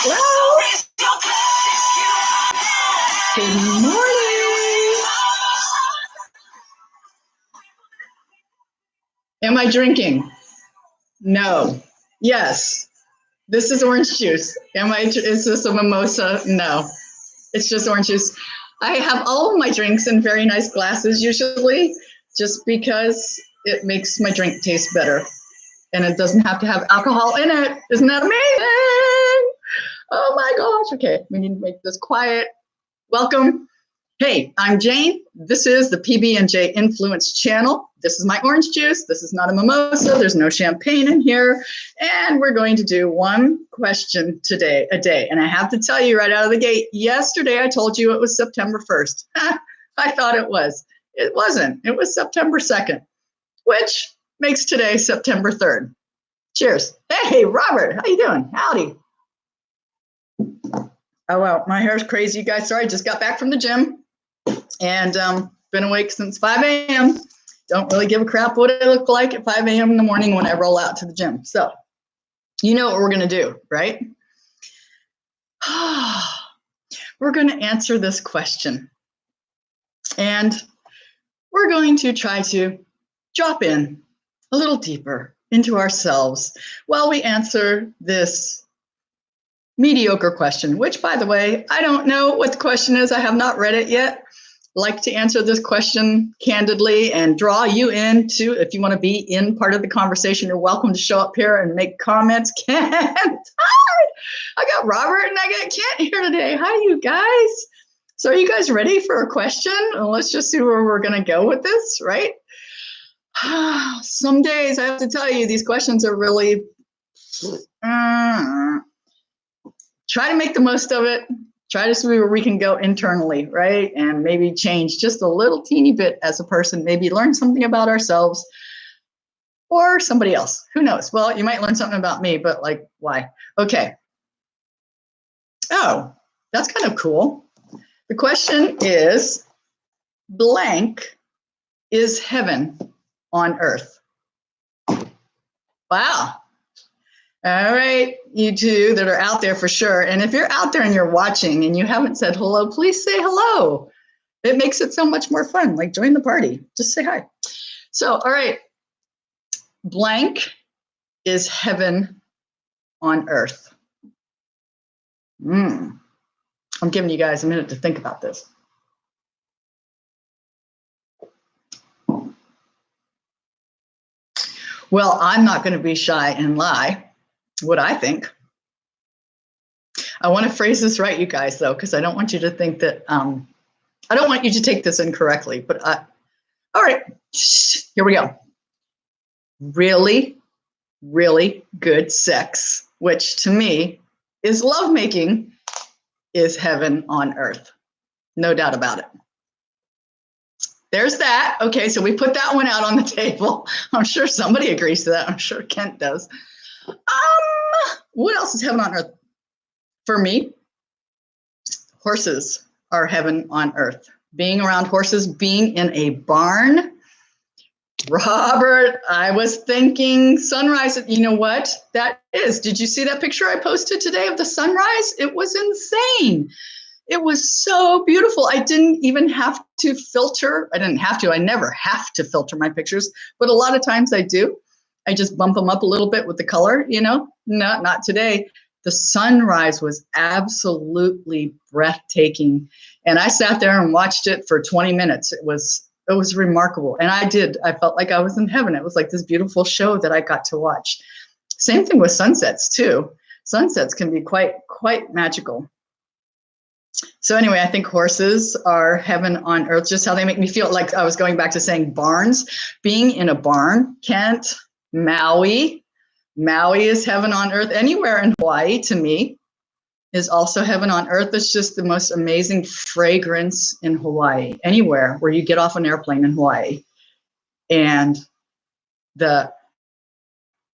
Well, good morning. Am I drinking? No. Yes. This is orange juice. Is this a mimosa? No. It's just orange juice. I have all of my drinks in very nice glasses usually, just because it makes my drink taste better. And it doesn't have to have alcohol in it. Isn't that amazing? Oh my gosh. Okay, we need to make this quiet. Welcome. Hey, I'm Jane. This is the PB&J Influence channel. This is my orange juice. This is not a mimosa. There's no champagne in here. And we're going to do one question today, a day. And I have to tell you right out of the gate, yesterday I told you it was September 1st. I thought it was. It wasn't. It was September 2nd, which makes today September 3rd. Cheers. Hey, Robert, how you doing? Howdy. Oh, well, my hair's crazy, you guys. Sorry, I just got back from the gym and been awake since 5 a.m. Don't really give a crap what it look like at 5 a.m. in the morning when I roll out to the gym. So you know what we're going to do, right? We're going to answer this question. And we're going to try to drop in a little deeper into ourselves while we answer this mediocre question, which, by the way, I don't know what the question is. I have not read it yet. Like to answer this question candidly and draw you into, if you want to be in part of the conversation, you're welcome to show up here and make comments. Kent, hi! I got Robert and I got Kent here today. Hi, you guys. So are you guys ready for a question? Well, let's just see where we're going to go with this, right? Some days, I have to tell you, these questions are really... Try to make the most of it. Try to see where we can go internally, right? And maybe change just a little teeny bit as a person, maybe learn something about ourselves or somebody else. Who knows? Well, you might learn something about me, but like, why? Okay. Oh, that's kind of cool. The question is, blank is heaven on earth. Wow. All right, you two that are out there for sure. And if you're out there and you're watching and you haven't said hello, please say hello. It makes it so much more fun. Like, join the party. Just say hi. So, all right. Blank is heaven on earth. I'm giving you guys a minute to think about this. Well, I'm not going to be shy and lie what I think. I want to phrase this right, you guys, though, because I don't want you to think that, I don't want you to take this incorrectly, but all right, here we go. Really, really good sex, which to me is lovemaking, is heaven on earth. No doubt about it. There's that. Okay, so we put that one out on the table. I'm sure somebody agrees to that. I'm sure Kent does. What else is heaven on earth? For me, horses are heaven on earth. Being around horses, being in a barn. Robert, I was thinking sunrise. You know what that is? Did you see that picture I posted today of the sunrise? It was insane. It was so beautiful. I didn't even have to filter. I didn't have to. I never have to filter my pictures, but a lot of times I do. I just bump them up a little bit with the color, you know, not today. The sunrise was absolutely breathtaking. And I sat there and watched it for 20 minutes. It was remarkable. And I felt like I was in heaven. It was like this beautiful show that I got to watch. Same thing with sunsets too. Sunsets can be quite magical. So anyway, I think horses are heaven on earth, just how they make me feel. Like I was going back to saying barns, being in a barn. Kent, Maui is heaven on earth. Anywhere in Hawaii, to me, is also heaven on earth. It's just the most amazing fragrance in Hawaii. Anywhere where you get off an airplane in Hawaii, and the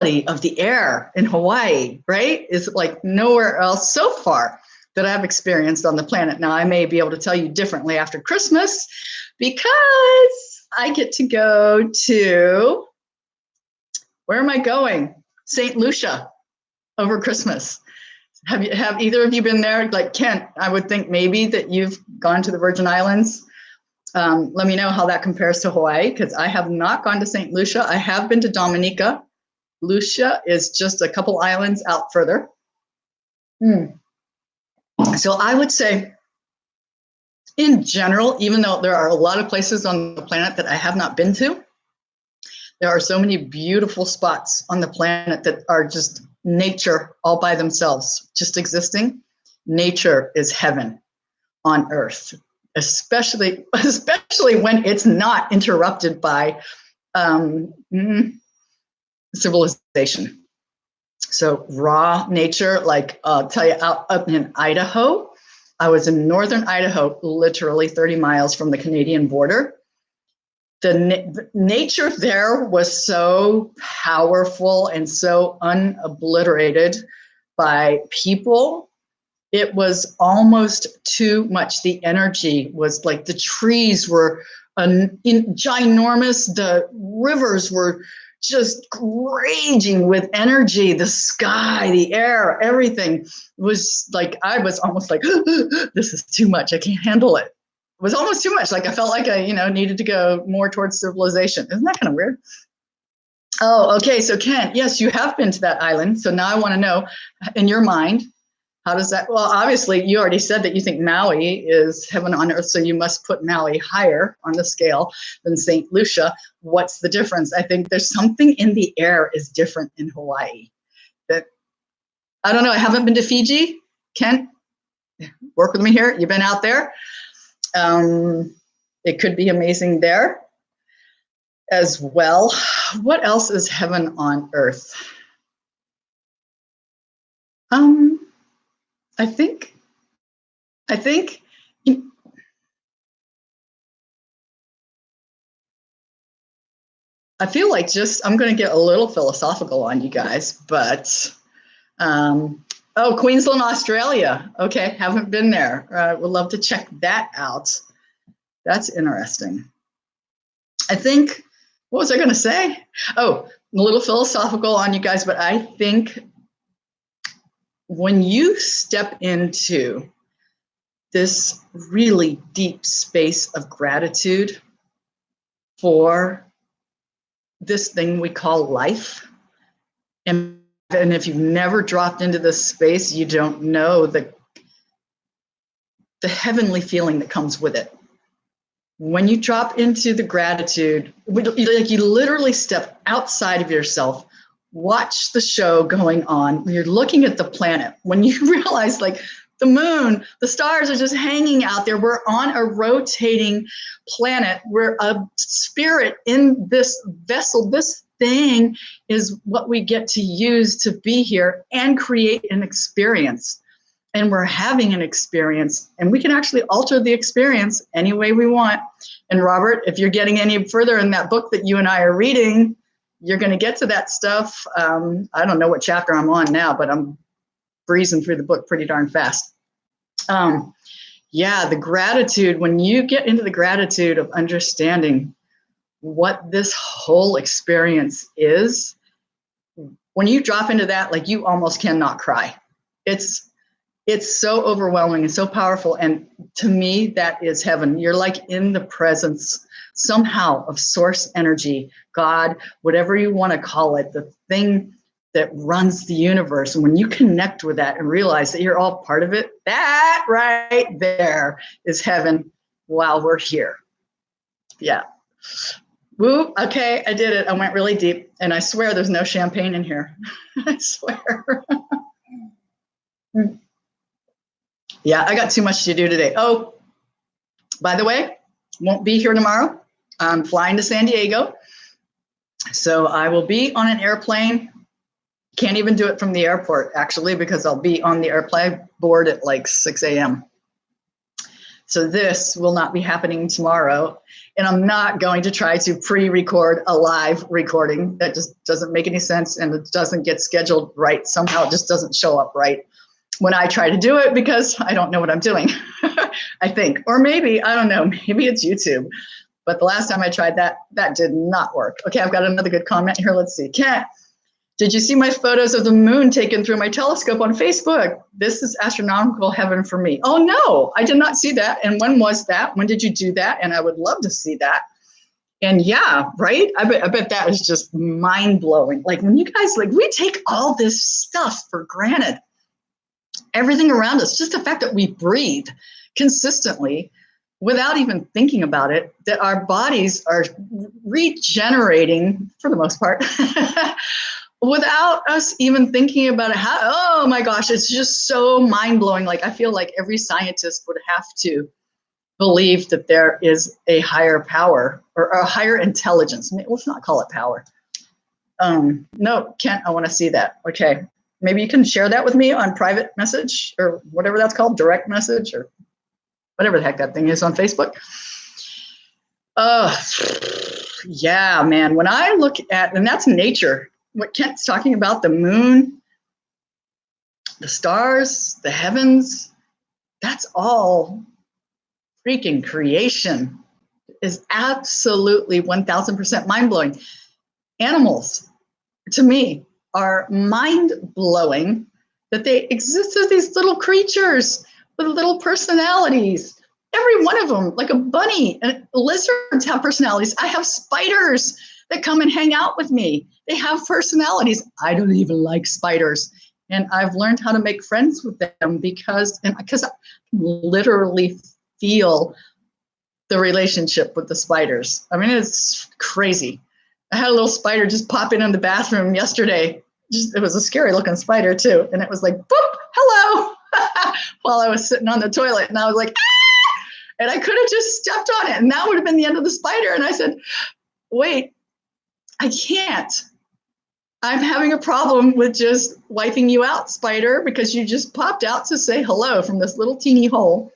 quality of the air in Hawaii, right, is like nowhere else so far that I've experienced on the planet. Now, I may be able to tell you differently after Christmas because I get to go to, where am I going? St. Lucia over Christmas. Have either of you been there? Like Kent, I would think maybe that you've gone to the Virgin Islands. Let me know how that compares to Hawaii, because I have not gone to St. Lucia. I have been to Dominica. Lucia is just a couple islands out further. So I would say, in general, even though there are a lot of places on the planet that I have not been to, there are so many beautiful spots on the planet that are just nature all by themselves, just existing. Nature is heaven on earth, especially when it's not interrupted by civilization. So raw nature, like I'll tell you, out up in Idaho, I was in northern Idaho, literally 30 miles from the Canadian border. The nature there was so powerful and so unobliterated by people. It was almost too much. The energy was like the trees were ginormous. The rivers were just raging with energy. The sky, the air, everything was like, I was almost like, this is too much. I can't handle it. It was almost too much. Like I felt like I, needed to go more towards civilization. Isn't that kind of weird? Oh, okay. So Kent, yes, you have been to that island. So now I want to know, in your mind, how does that, well, obviously you already said that you think Maui is heaven on earth. So you must put Maui higher on the scale than St. Lucia. What's the difference? I think there's something in the air is different in Hawaii. That, I don't know. I haven't been to Fiji. Kent, work with me here. You've been out there. It could be amazing there as well. What else is heaven on earth? I think I feel like I'm going to get a little philosophical on you guys, but Queensland, Australia. Okay, haven't been there. Would love to check that out. That's interesting. I think, what was I going to say? Oh, a little philosophical on you guys, but I think when you step into this really deep space of gratitude for this thing we call life, and if you've never dropped into this space, you don't know the heavenly feeling that comes with it. When you drop into the gratitude, like you literally step outside of yourself, watch the show going on. You're looking at the planet. When you realize, like, the moon, the stars are just hanging out there. We're on a rotating planet. We're a spirit in this vessel. This thing is what we get to use to be here and create an experience. And we're having an experience, and we can actually alter the experience any way we want. And Robert, if you're getting any further in that book that you and I are reading, you're going to get to that stuff. I don't know what chapter I'm on now, but I'm breezing through the book pretty darn fast. The gratitude, when you get into the gratitude of understanding what this whole experience is, when you drop into that, like, you almost cannot cry. It's so overwhelming and so powerful. And to me, that is heaven. You're like in the presence somehow of source energy, God, whatever you want to call it, the thing that runs the universe. And when you connect with that and realize that you're all part of it, that right there is heaven while we're here. Yeah. Woo. Okay, I did it. I went really deep. And I swear there's no champagne in here. I swear. Yeah, I got too much to do today. Oh, by the way, won't be here tomorrow. I'm flying to San Diego. So I will be on an airplane. Can't even do it from the airport, actually, because I'll be on the airplane board at like 6 a.m. So this will not be happening tomorrow. And I'm not going to try to pre-record a live recording. That just doesn't make any sense, and it doesn't get scheduled right. Somehow it just doesn't show up right when I try to do it, because I don't know what I'm doing, I think. Or maybe, I don't know, maybe it's YouTube. But the last time I tried that, that did not work. Okay, I've got another good comment here. Let's see. Kat, Did you see my photos of the moon taken through my telescope on Facebook? This is astronomical heaven for me. Oh, no, I did not see that. And when was that? When did you do that? And I would love to see that. And yeah, right? I bet that was just mind blowing. Like when you guys, like we take all this stuff for granted, everything around us, just the fact that we breathe consistently without even thinking about it, that our bodies are regenerating for the most part without us even thinking about it. Oh my gosh, it's just so mind blowing. Like I feel like every scientist would have to believe that there is a higher power or a higher intelligence. Let's not call it power. No, Kent, I want to see that. Okay. Maybe you can share that with me on private message or whatever that's called, direct message or whatever the heck that thing is on Facebook. Yeah, man. When I look at, and that's nature, what Kent's talking about, the moon, the stars, the heavens, that's all freaking creation. Is absolutely 1000% mind-blowing. Animals, to me, are mind-blowing that they exist as these little creatures with little personalities. Every one of them, like a bunny, and lizards have personalities. I have spiders that come and hang out with me. They have personalities. I don't even like spiders. And I've learned how to make friends with them because I literally feel the relationship with the spiders. I mean, it's crazy. I had a little spider just pop in the bathroom yesterday. It was a scary looking spider too. And it was like, boop, hello, while I was sitting on the toilet. And I was like, ah! And I could have just stepped on it. And that would have been the end of the spider. And I said, wait, I can't. I'm having a problem with just wiping you out, spider, because you just popped out to say hello from this little teeny hole.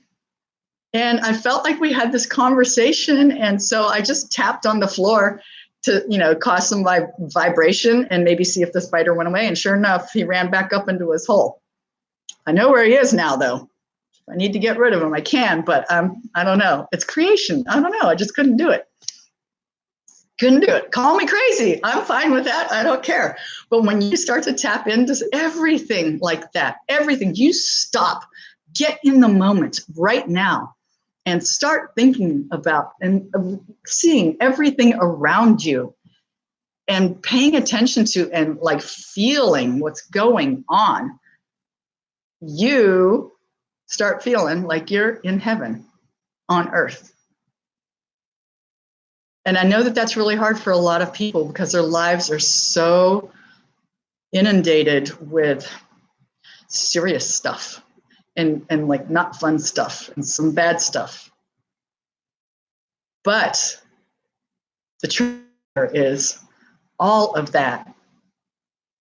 And I felt like we had this conversation. And so I just tapped on the floor to, cause some vibration and maybe see if the spider went away. And sure enough, he ran back up into his hole. I know where he is now, though. If I need to get rid of him, I can, but I don't know. It's creation. I don't know. I just couldn't do it. Couldn't do it. Call me crazy. I'm fine with that. I don't care. But when you start to tap into everything like that, everything, you stop, get in the moment right now and start thinking about and seeing everything around you and paying attention to and like feeling what's going on. You start feeling like you're in heaven on earth. And I know that that's really hard for a lot of people because their lives are so inundated with serious stuff and like not fun stuff and some bad stuff. But the truth is all of that,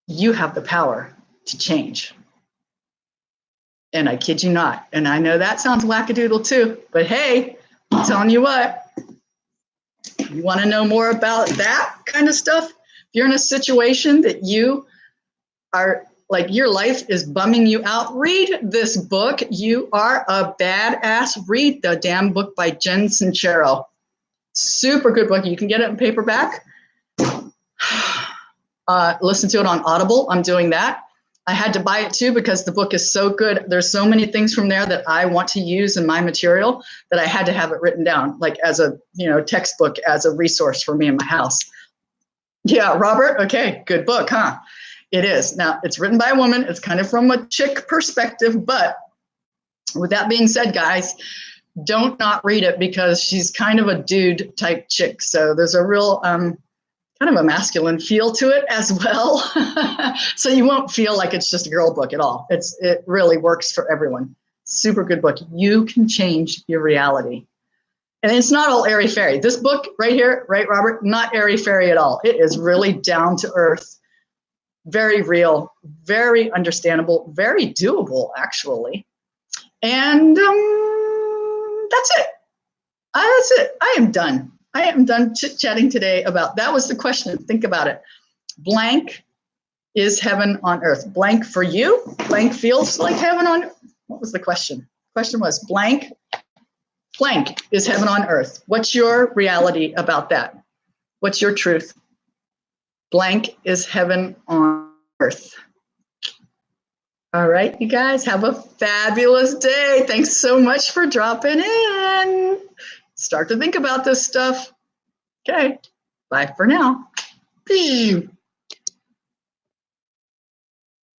you have the power to change. And I kid you not. And I know that sounds wackadoodle too, but hey, I'm telling you what, you want to know more about that kind of stuff? If you're in a situation that you are like your life is bumming you out, read this book. You are a badass. Read the damn book by Jen Sincero. Super good book. You can get it in paperback. Listen to it on Audible. I'm doing that. I had to buy it too because the book is so good. There's so many things from there that I want to use in my material that I had to have it written down, like as a textbook, as a resource for me in my house. Yeah, Robert. Okay, good book, huh? It is. Now, it's written by a woman. It's kind of from a chick perspective, but with that being said, guys, don't not read it because she's kind of a dude type chick. So there's a real kind of a masculine feel to it as well. So you won't feel like it's just a girl book at all. It really works for everyone. Super good book. You can change your reality. And it's not all airy-fairy. This book right here, right, Robert? Not airy-fairy at all. It is really down to earth, very real, very understandable, very doable, actually. And that's it. That's it. I am done. I am done chit-chatting today about, that was the question. Think about it. Blank is heaven on earth. Blank for you. Blank feels like heaven on, what was the question? Question was blank is heaven on earth. What's your reality about that? What's your truth? Blank is heaven on earth. All right, you guys, have a fabulous day. Thanks so much for dropping in. Start to think about this stuff. Okay, bye for now. Pew.